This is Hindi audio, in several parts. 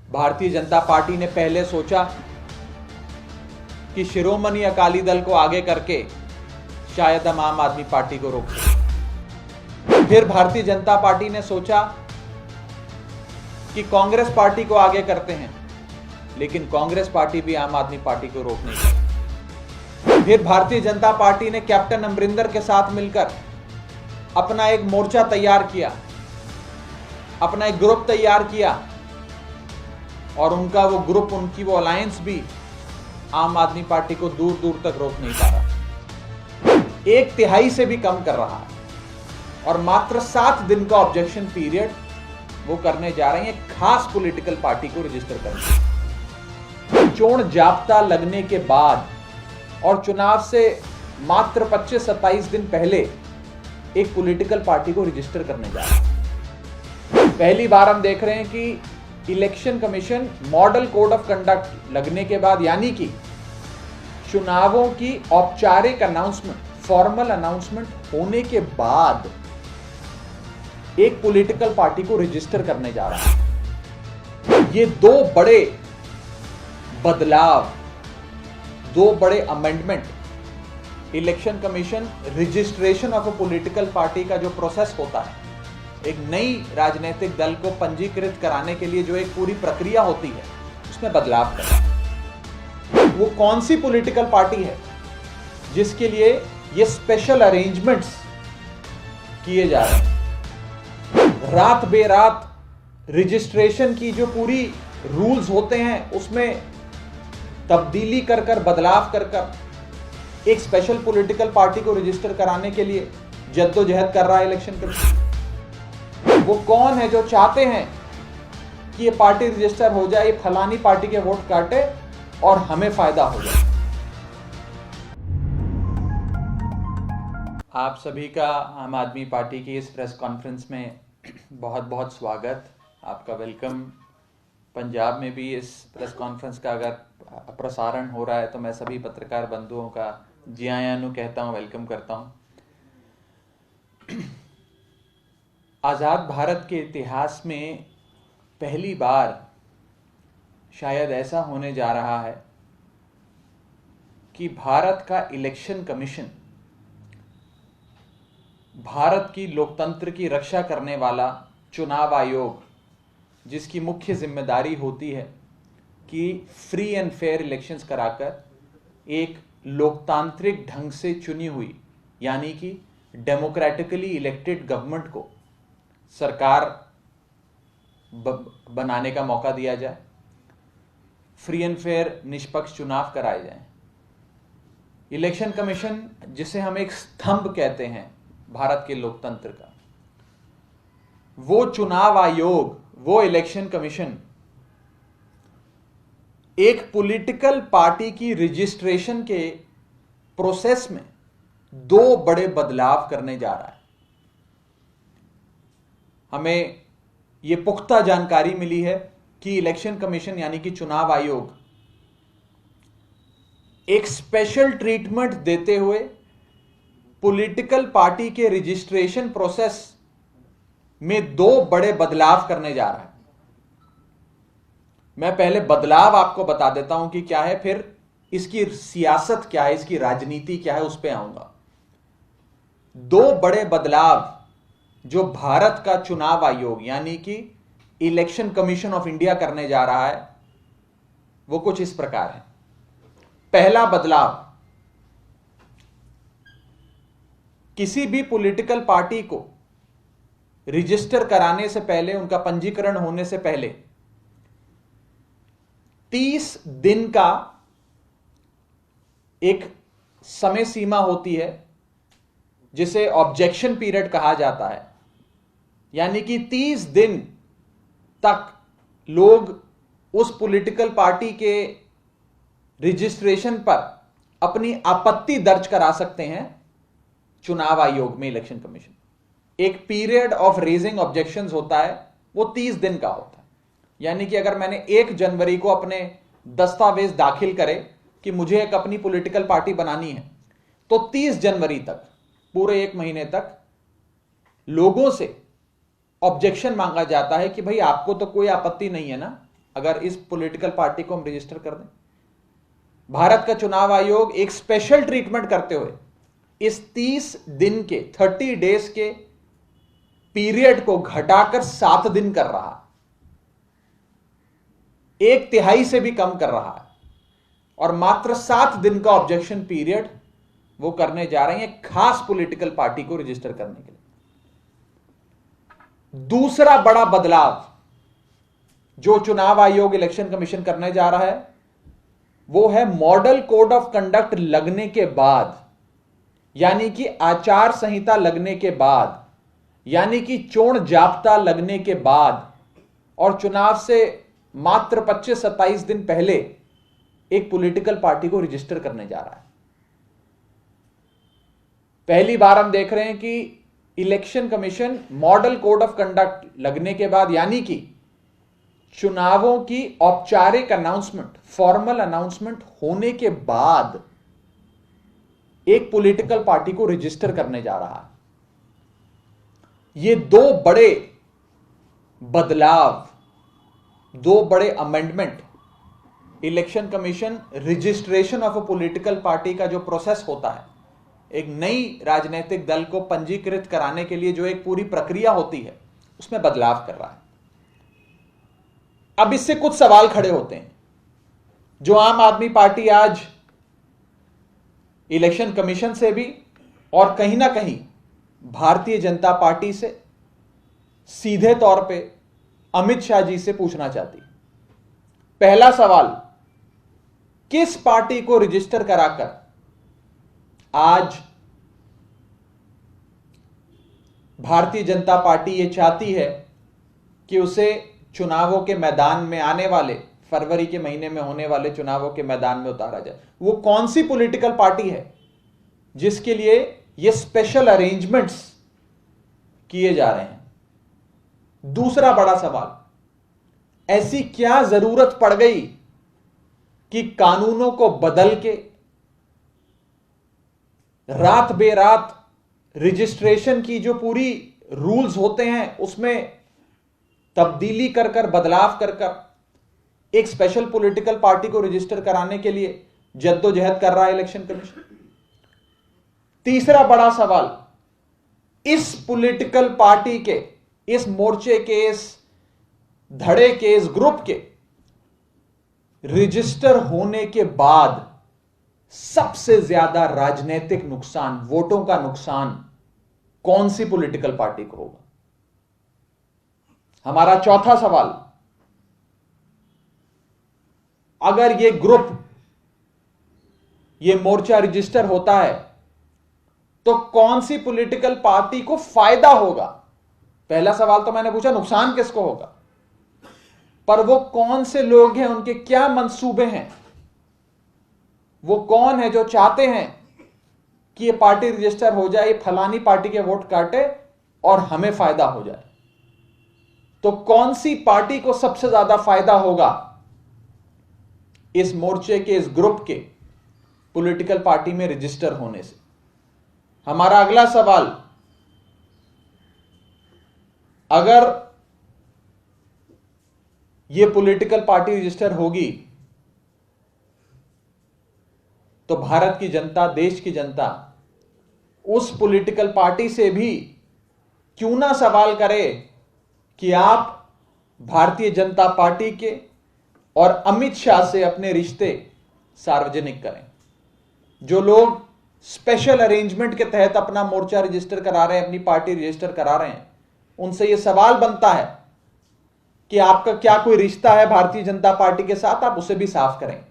भारतीय जनता पार्टी ने पहले सोचा कि शिरोमणि अकाली दल को आगे करके शायद हम आम आदमी पार्टी को रोक सकें। फिर भारतीय जनता पार्टी ने सोचा कि कांग्रेस पार्टी को आगे करते हैं, लेकिन कांग्रेस पार्टी भी आम आदमी पार्टी को रोक नहीं सकती। फिर भारतीय जनता पार्टी ने कैप्टन अमरिंदर के साथ मिलकर अपना एक मोर्चा तैयार किया, अपना एक ग्रुप तैयार किया, और उनका वो ग्रुप, उनकी वो अलायंस भी आम आदमी पार्टी को दूर दूर तक रोक नहीं पा रहा। 1/3 से भी कम कर रहा है, और मात्र 7 दिन का ऑब्जेक्शन पीरियड वो करने जा रहे हैं खास पॉलिटिकल पार्टी को रजिस्टर करने। चोण जाब्ता लगने के बाद और चुनाव से मात्र 25-27 दिन पहले एक पॉलिटिकल पार्टी को रजिस्टर करने जा रहा है। पहली बार हम देख रहे हैं कि election commission model code of conduct लगने के बाद, यानी कि चुनावों की औपचारिक अनाउंसमेंट, फॉर्मल अनाउंसमेंट होने के बाद एक पॉलिटिकल पार्टी को रजिस्टर करने जा रहा है। ये 2 बड़े बदलाव, 2 बड़े amendment election commission registration of a political party का जो प्रोसेस होता है, एक नई राजनीतिक दल को पंजीकृत कराने के लिए जो एक पूरी प्रक्रिया होती है, उसमें बदलाव कर। वो कौन सी पॉलिटिकल पार्टी है जिसके लिए ये स्पेशल अरेंजमेंट्स किए जा रहे हैं? रात बेरात रजिस्ट्रेशन की जो पूरी रूल्स होते हैं उसमें तब्दीली कर कर, बदलाव कर कर एक स्पेशल पॉलिटिकल पार्टी को रजिस्टर कराने के लिए जद्दोजहद कर रहा है इलेक्शन कमीशन। वो कौन है जो चाहते हैं कि ये पार्टी रजिस्टर हो जाए, ये फलानी पार्टी के वोट काटे और हमें फायदा हो जाए? आप सभी का आम आदमी पार्टी की इस प्रेस कॉन्फ्रेंस में बहुत बहुत स्वागत, आपका वेलकम। पंजाब में भी इस प्रेस कॉन्फ्रेंस का अगर प्रसारण हो रहा है तो मैं सभी पत्रकार बंधुओं का जी आयानु कहता हूँ, वेलकम करता हूँ। आज़ाद भारत के इतिहास में पहली बार शायद ऐसा होने जा रहा है कि भारत का इलेक्शन कमीशन, भारत की लोकतंत्र की रक्षा करने वाला चुनाव आयोग, जिसकी मुख्य जिम्मेदारी होती है कि फ्री एंड फेयर इलेक्शंस कराकर एक लोकतांत्रिक ढंग से चुनी हुई, यानी कि डेमोक्रेटिकली इलेक्टेड गवर्नमेंट को सरकार बनाने का मौका दिया जाए, फ्री एंड फेयर निष्पक्ष चुनाव कराए जाएं। इलेक्शन कमीशन, जिसे हम एक स्तंभ कहते हैं भारत के लोकतंत्र का, वो चुनाव आयोग, वो इलेक्शन कमीशन एक पॉलिटिकल पार्टी की रजिस्ट्रेशन के प्रोसेस में 2 बड़े बदलाव करने जा रहा है। हमें यह पुख्ता जानकारी मिली है कि इलेक्शन कमीशन यानी कि चुनाव आयोग एक स्पेशल ट्रीटमेंट देते हुए पॉलिटिकल पार्टी के रजिस्ट्रेशन प्रोसेस में 2 बड़े बदलाव करने जा रहा है। मैं पहले बदलाव आपको बता देता हूं कि क्या है, फिर इसकी सियासत क्या है, इसकी राजनीति क्या है, उस पर आऊंगा। 2 बड़े बदलाव जो भारत का चुनाव आयोग यानी कि इलेक्शन कमीशन ऑफ इंडिया करने जा रहा है, वो कुछ इस प्रकार है। पहला बदलाव, किसी भी पॉलिटिकल पार्टी को रजिस्टर कराने से पहले, उनका पंजीकरण होने से पहले 30 दिन का एक समय सीमा होती है, जिसे ऑब्जेक्शन पीरियड कहा जाता है। यानी कि 30 दिन तक लोग उस पॉलिटिकल पार्टी के रजिस्ट्रेशन पर अपनी आपत्ति दर्ज करा सकते हैं चुनाव आयोग में, इलेक्शन कमीशन। एक पीरियड ऑफ रेजिंग ऑब्जेक्शंस होता है, वो 30 दिन का होता है। यानी कि अगर मैंने 1 जनवरी को अपने दस्तावेज दाखिल करे कि मुझे एक अपनी पॉलिटिकल पार्टी बनानी है, तो 30 जनवरी तक, पूरे 1 महीने तक लोगों से ऑब्जेक्शन मांगा जाता है कि भाई आपको तो कोई आपत्ति नहीं है ना, अगर इस पॉलिटिकल पार्टी को हम रजिस्टर कर दें? भारत का चुनाव आयोग एक स्पेशल ट्रीटमेंट करते हुए इस 30 दिन के 30 डेज के पीरियड को घटाकर 7 दिन कर रहा है, 1/3 से भी कम कर रहा है, और मात्र 7 दिन का ऑब्जेक्शन पीरियड वो करने जा रहे हैं खास पॉलिटिकल पार्टी को रजिस्टर करने के लिए। दूसरा बड़ा बदलाव जो चुनाव आयोग इलेक्शन कमीशन करने जा रहा है वो है मॉडल कोड ऑफ कंडक्ट लगने के बाद, यानी कि आचार संहिता लगने के बाद, यानी कि चोण जाप्ता लगने के बाद और चुनाव से मात्र 25-27 दिन पहले एक पॉलिटिकल पार्टी को रजिस्टर करने जा रहा है। पहली बार हम देख रहे हैं कि election commission model code of conduct लगने के बाद, यानी कि चुनावों की औपचारिक अनाउंसमेंट, फॉर्मल अनाउंसमेंट होने के बाद एक पॉलिटिकल पार्टी को रजिस्टर करने जा रहा है। ये दो बड़े बदलाव, दो बड़े amendment election commission registration of a political party का जो प्रोसेस होता है, एक नई राजनीतिक दल को पंजीकृत कराने के लिए जो एक पूरी प्रक्रिया होती है, उसमें बदलाव कर रहा है। अब इससे कुछ सवाल खड़े होते हैं जो आम आदमी पार्टी आज इलेक्शन कमीशन से भी और कहीं ना कहीं भारतीय जनता पार्टी से सीधे तौर पे अमित शाह जी से पूछना चाहती। पहला सवाल, किस पार्टी को रजिस्टर कराकर आज भारतीय जनता पार्टी यह चाहती है कि उसे चुनावों के मैदान में आने वाले फरवरी के महीने में होने वाले चुनावों के मैदान में उतारा जाए? वो कौन सी पॉलिटिकल पार्टी है जिसके लिए ये स्पेशल अरेंजमेंट्स किए जा रहे हैं? दूसरा बड़ा सवाल, ऐसी क्या जरूरत पड़ गई कि कानूनों को बदल के रात बेरात रजिस्ट्रेशन की जो पूरी रूल्स होते हैं उसमें तब्दीली कर कर, बदलाव कर कर एक स्पेशल पॉलिटिकल पार्टी को रजिस्टर कराने के लिए जद्दोजहद कर रहा है इलेक्शन कमीशन? तीसरा बड़ा सवाल, इस पॉलिटिकल पार्टी के, इस मोर्चे के, इस धड़े के, इस ग्रुप के रजिस्टर होने के बाद सबसे ज्यादा राजनीतिक नुकसान, वोटों का नुकसान कौन सी पॉलिटिकल पार्टी को होगा? हमारा चौथा सवाल, अगर यह ग्रुप, यह मोर्चा रजिस्टर होता है तो कौन सी पॉलिटिकल पार्टी को फायदा होगा? पहला सवाल तो मैंने पूछा नुकसान किसको होगा, पर वो कौन से लोग हैं, उनके क्या मंसूबे हैं, वो कौन है जो चाहते हैं कि ये पार्टी रजिस्टर हो जाए, ये फलानी पार्टी के वोट काटे और हमें फायदा हो जाए? तो कौन सी पार्टी को सबसे ज्यादा फायदा होगा इस मोर्चे के, इस ग्रुप के पॉलिटिकल पार्टी में रजिस्टर होने से? हमारा अगला सवाल, अगर यह पॉलिटिकल पार्टी रजिस्टर होगी तो भारत की जनता, देश की जनता उस पॉलिटिकल पार्टी से भी क्यों ना सवाल करे कि आप भारतीय जनता पार्टी के और अमित शाह से अपने रिश्ते सार्वजनिक करें। जो लोग स्पेशल अरेंजमेंट के तहत अपना मोर्चा रजिस्टर करा रहे हैं, अपनी पार्टी रजिस्टर करा रहे हैं, उनसे यह सवाल बनता है कि आपका क्या कोई रिश्ता है भारतीय जनता पार्टी के साथ, आप उसे भी साफ करें।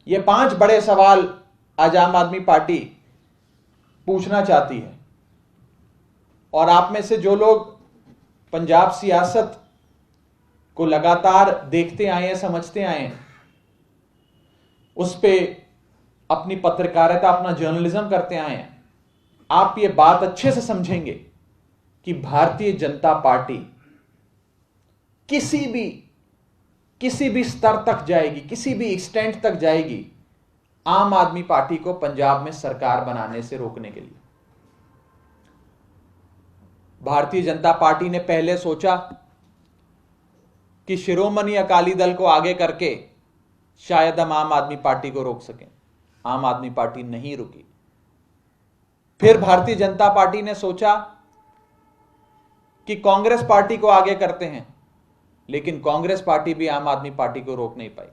ये 5 बड़े सवाल आज आम आदमी पार्टी पूछना चाहती है। और आप में से जो लोग पंजाब सियासत को लगातार देखते आए हैं, समझते आए हैं, उस पे अपनी पत्रकारिता, अपना जर्नलिज्म करते आए हैं, आप ये बात अच्छे से समझेंगे कि भारतीय जनता पार्टी किसी भी स्तर तक जाएगी, किसी भी एक्सटेंट तक जाएगी आम आदमी पार्टी को पंजाब में सरकार बनाने से रोकने के लिए। भारतीय जनता पार्टी ने पहले सोचा कि शिरोमणि अकाली दल को आगे करके शायद हम आम आदमी पार्टी को रोक सकें। आम आदमी पार्टी नहीं रुकी। फिर भारतीय जनता पार्टी ने सोचा कि कांग्रेस पार्टी को आगे करते हैं, लेकिन कांग्रेस पार्टी भी आम आदमी पार्टी को रोक नहीं पाई।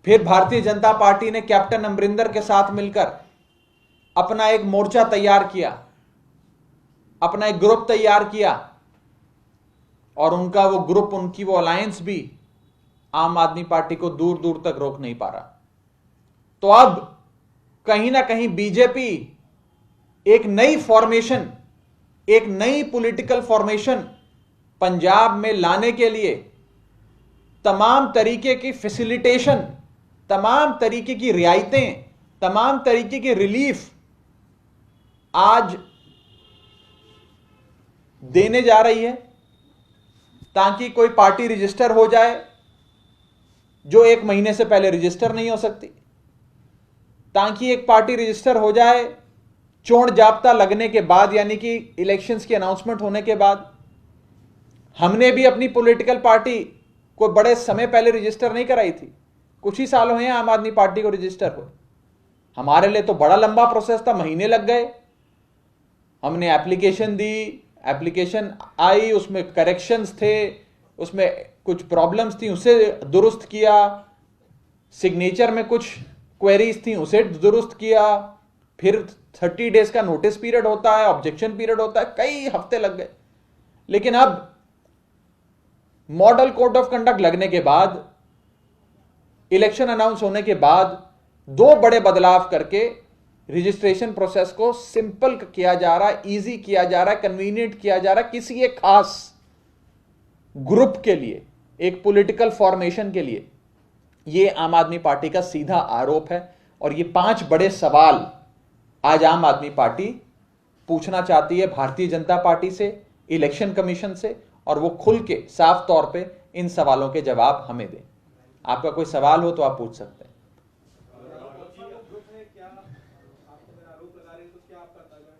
फिर भारतीय जनता पार्टी ने कैप्टन अमरिंदर के साथ मिलकर अपना एक मोर्चा तैयार किया, अपना एक ग्रुप तैयार किया, और उनका वो ग्रुप, उनकी वो अलायंस भी आम आदमी पार्टी को दूर दूर तक रोक नहीं पा रहा। तो अब कहीं ना कहीं बीजेपी एक नई फॉर्मेशन, एक नई पॉलिटिकल फॉर्मेशन पंजाब में लाने के लिए तमाम तरीके की फैसिलिटेशन, तमाम तरीके की रियायतें, तमाम तरीके की रिलीफ आज देने जा रही है, ताकि कोई पार्टी रजिस्टर हो जाए जो 1 महीने से पहले रजिस्टर नहीं हो सकती, ताकि एक पार्टी रजिस्टर हो जाए चोण जाब्ता लगने के बाद, यानी कि इलेक्शंस की अनाउंसमेंट होने के बाद। हमने भी अपनी पॉलिटिकल पार्टी को बड़े समय पहले रजिस्टर नहीं कराई थी, कुछ ही साल हुए हैं आम आदमी पार्टी को रजिस्टर हुए। हमारे लिए तो बड़ा लंबा प्रोसेस था, महीने लग गए। हमने एप्लीकेशन दी, एप्लीकेशन आई, उसमें करेक्शंस थे, उसमें कुछ प्रॉब्लम्स थी, उसे दुरुस्त किया, सिग्नेचर में कुछ क्वेरीज थी, उसे दुरुस्त किया, फिर 30 डेज का नोटिस पीरियड होता है, ऑब्जेक्शन पीरियड होता है, कई हफ्ते लग गए। लेकिन अब मॉडल कोड ऑफ कंडक्ट लगने के बाद, इलेक्शन अनाउंस होने के बाद 2 बड़े बदलाव करके रजिस्ट्रेशन प्रोसेस को सिंपल किया जा रहा है, इजी किया जा रहा है, कन्वीनियंट किया जा रहा है किसी एक खास ग्रुप के लिए, एक पॉलिटिकल फॉर्मेशन के लिए। यह आम आदमी पार्टी का सीधा आरोप है, और ये 5 बड़े सवाल आज आम आदमी पार्टी पूछना चाहती है भारतीय जनता पार्टी से, इलेक्शन कमीशन से, और वो खुल के साफ तौर पे इन सवालों के जवाब हमें दें। आपका कोई सवाल हो तो आप पूछ सकते हैं।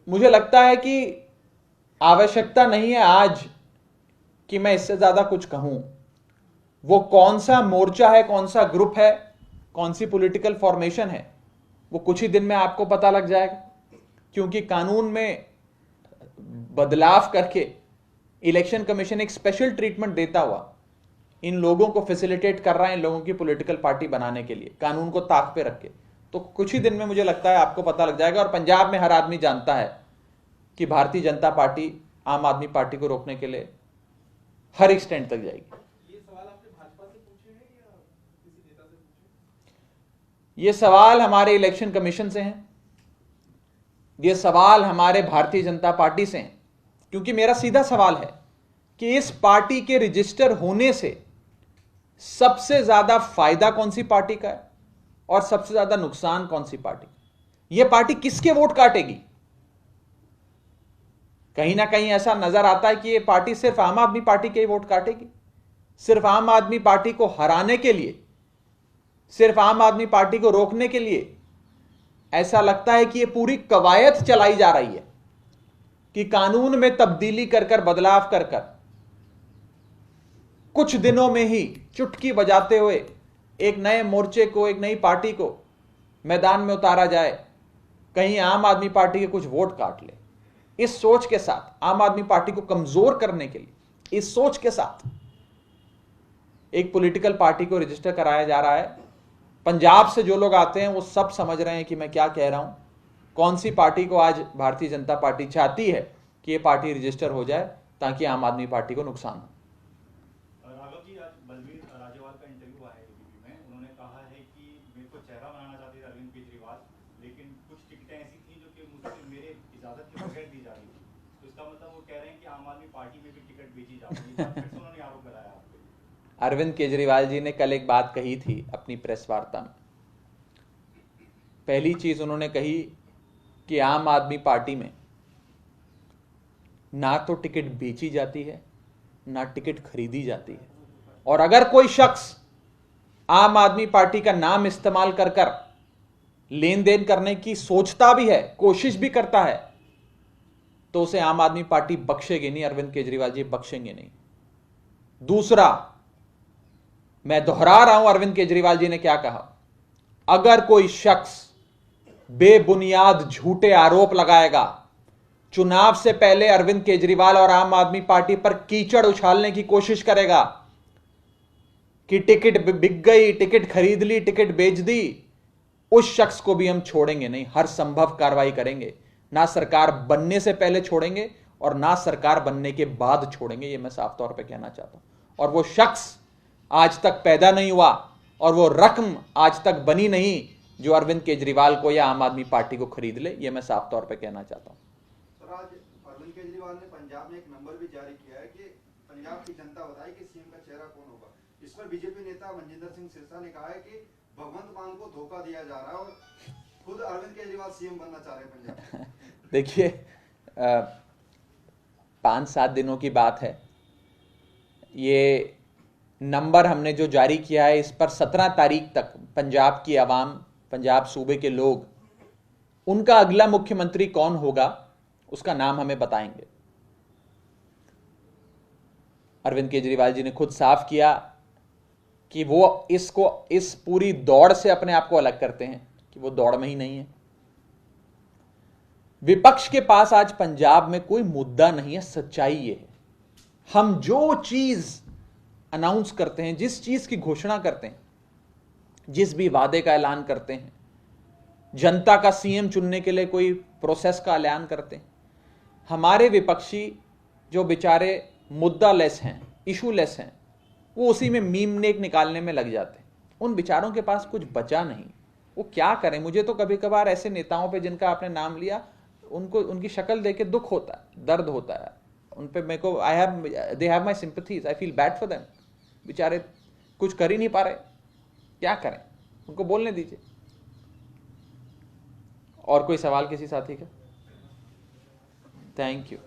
मुझे लगता है कि आवश्यकता नहीं है आज कि मैं इससे ज्यादा कुछ कहूं। वो कौन सा मोर्चा है, कौन सा ग्रुप है, कौन सी पॉलिटिकल फॉर्मेशन है, वो कुछ ही दिन में आपको पता लग जाएगा, क्योंकि कानून में बदलाव करके इलेक्शन कमीशन एक स्पेशल ट्रीटमेंट देता हुआ इन लोगों को फैसिलिटेट कर रहा है, इन लोगों की पॉलिटिकल पार्टी बनाने के लिए, कानून को ताक पे रख के। तो कुछ ही दिन में मुझे लगता है आपको पता लग जाएगा। और पंजाब में हर आदमी जानता है कि भारतीय जनता पार्टी आम आदमी पार्टी को रोकने के लिए हर एक्सटेंट तक जाएगी। ये सवाल आपने भाजपा से पूछे हैं या किसी नेता से पूछे? ये सवाल हमारे इलेक्शन कमीशन से हैं, ये सवाल हमारे भारतीय जनता पार्टी से हैं, क्योंकि मेरा सीधा सवाल है कि इस पार्टी के रजिस्टर होने से सबसे ज्यादा फायदा कौन सी पार्टी का है और सबसे ज्यादा नुकसान कौन सी पार्टी का? यह पार्टी किसके वोट काटेगी? कहीं ना कहीं ऐसा नजर आता है कि यह पार्टी सिर्फ आम आदमी पार्टी के ही वोट काटेगी, सिर्फ आम आदमी पार्टी को हराने के लिए, सिर्फ आम आदमी पार्टी को रोकने के लिए। ऐसा लगता है कि यह पूरी कवायद चलाई जा रही है कि कानून में तब्दीली कर कर, बदलाव कर कर, कुछ दिनों में ही चुटकी बजाते हुए एक नए मोर्चे को, एक नई पार्टी को मैदान में उतारा जाए, कहीं आम आदमी पार्टी के कुछ वोट काट ले। इस सोच के साथ, आम आदमी पार्टी को कमजोर करने के लिए, इस सोच के साथ एक पॉलिटिकल पार्टी को रजिस्टर कराया जा रहा है। पंजाब से जो लोग आते हैं वो सब समझ रहे हैं कि मैं क्या कह रहा हूं। कौन सी पार्टी को आज भारतीय जनता पार्टी चाहती है कि ये पार्टी रजिस्टर हो जाए ताकि आम आदमी पार्टी को नुकसान हो। राघव जी, आज बलवीर राजेवाल का इंटरव्यू आया है एबीपी में। उन्होंने कहा है कि मेरे को चेहरा बनाना चाहते थे अरविंद केजरीवाल, लेकिन कुछ टिकटें ऐसी थी जो कि मुझसे मेरे इजाजत के बगैर दी जा रही थी। तो इसका मतलब वो कह रहे हैं कि आम आदमी पार्टी में भी टिकट बेची जाती है। फिर से उन्होंने आरोप लगाया आप पे। अरविंद केजरीवाल जी ने कल एक बात कही थी अपनी प्रेस वार्ता में। पहली चीज उन्होंने कही कि आम आदमी पार्टी में ना तो टिकट बेची जाती है, ना टिकट खरीदी जाती है, और अगर कोई शख्स आम आदमी पार्टी का नाम इस्तेमाल कर कर लेन देन करने की सोचता भी है, कोशिश भी करता है, तो उसे आम आदमी पार्टी बख्शेगी नहीं। अरविंद केजरीवाल जी बख्शेंगे नहीं। दूसरा, मैं दोहरा रहा हूं अरविंद केजरीवाल जी ने क्या कहा, अगर कोई शख्स बेबुनियाद झूठे आरोप लगाएगा, चुनाव से पहले अरविंद केजरीवाल और आम आदमी पार्टी पर कीचड़ उछालने की कोशिश करेगा कि टिकट बिक गई, टिकट खरीद ली, टिकट बेच दी, उस शख्स को भी हम छोड़ेंगे नहीं, हर संभव कार्रवाई करेंगे। ना सरकार बनने से पहले छोड़ेंगे और ना सरकार बनने के बाद छोड़ेंगे, यह मैं साफ तौर पे कहना चाहता हूं। और वो शख्स आज तक पैदा नहीं हुआ और वो रकम आज तक बनी नहीं जो अरविंद केजरीवाल को या आम आदमी पार्टी को खरीद ले, यह मैं साफ तौर पे कहना चाहता हूं। सर, आज अरविंद केजरीवाल ने पंजाब में एक नंबर भी जारी किया है कि पंजाब की जनता बताए कि सीएम का चेहरा कौन होगा। इस पर बीजेपी नेता मनजिंदर सिंह सिरसा ने कहा है कि भगवंत मान को धोखा दिया जा रहा है और खुद अरविंद केजरीवाल सीएम बनना चाह रहे हैं पंजाब। देखिए, 5-7 दिनों की बात है, ये नंबर हमने जो जारी किया है इस पर 17 तारीख तक पंजाब की आवाम, पंजाब सूबे के लोग, उनका अगला मुख्यमंत्री कौन होगा उसका नाम हमें बताएंगे। अरविंद केजरीवाल जी ने खुद साफ किया कि वो इस पूरी दौड़ से अपने आप को अलग करते हैं कि वो दौड़ में ही नहीं है। विपक्ष के पास आज पंजाब में कोई मुद्दा नहीं है, सच्चाई ये है। हम जो चीज अनाउंस करते हैं, जिस चीज की घोषणा करते हैं, जिस भी वादे का ऐलान करते हैं, जनता का सीएम चुनने के लिए कोई प्रोसेस का ऐलान करते हैं, हमारे विपक्षी जो बेचारे मुद्दा लेस हैं, इशू लेस हैं, वो उसी में मीम नेक निकालने में लग जाते हैं। उन बेचारों के पास कुछ बचा नहीं, वो क्या करें। मुझे तो कभी कभार ऐसे नेताओं पे जिनका आपने नाम लिया, उनको उनकी शक्ल देख के दुख होता है, दर्द होता है उन पे। मेरे को they have my sympathies, I feel bad for them. बेचारे कुछ कर ही नहीं पा रहे, क्या करें, उनको बोलने दीजिए। और कोई सवाल किसी साथी का? Thank you.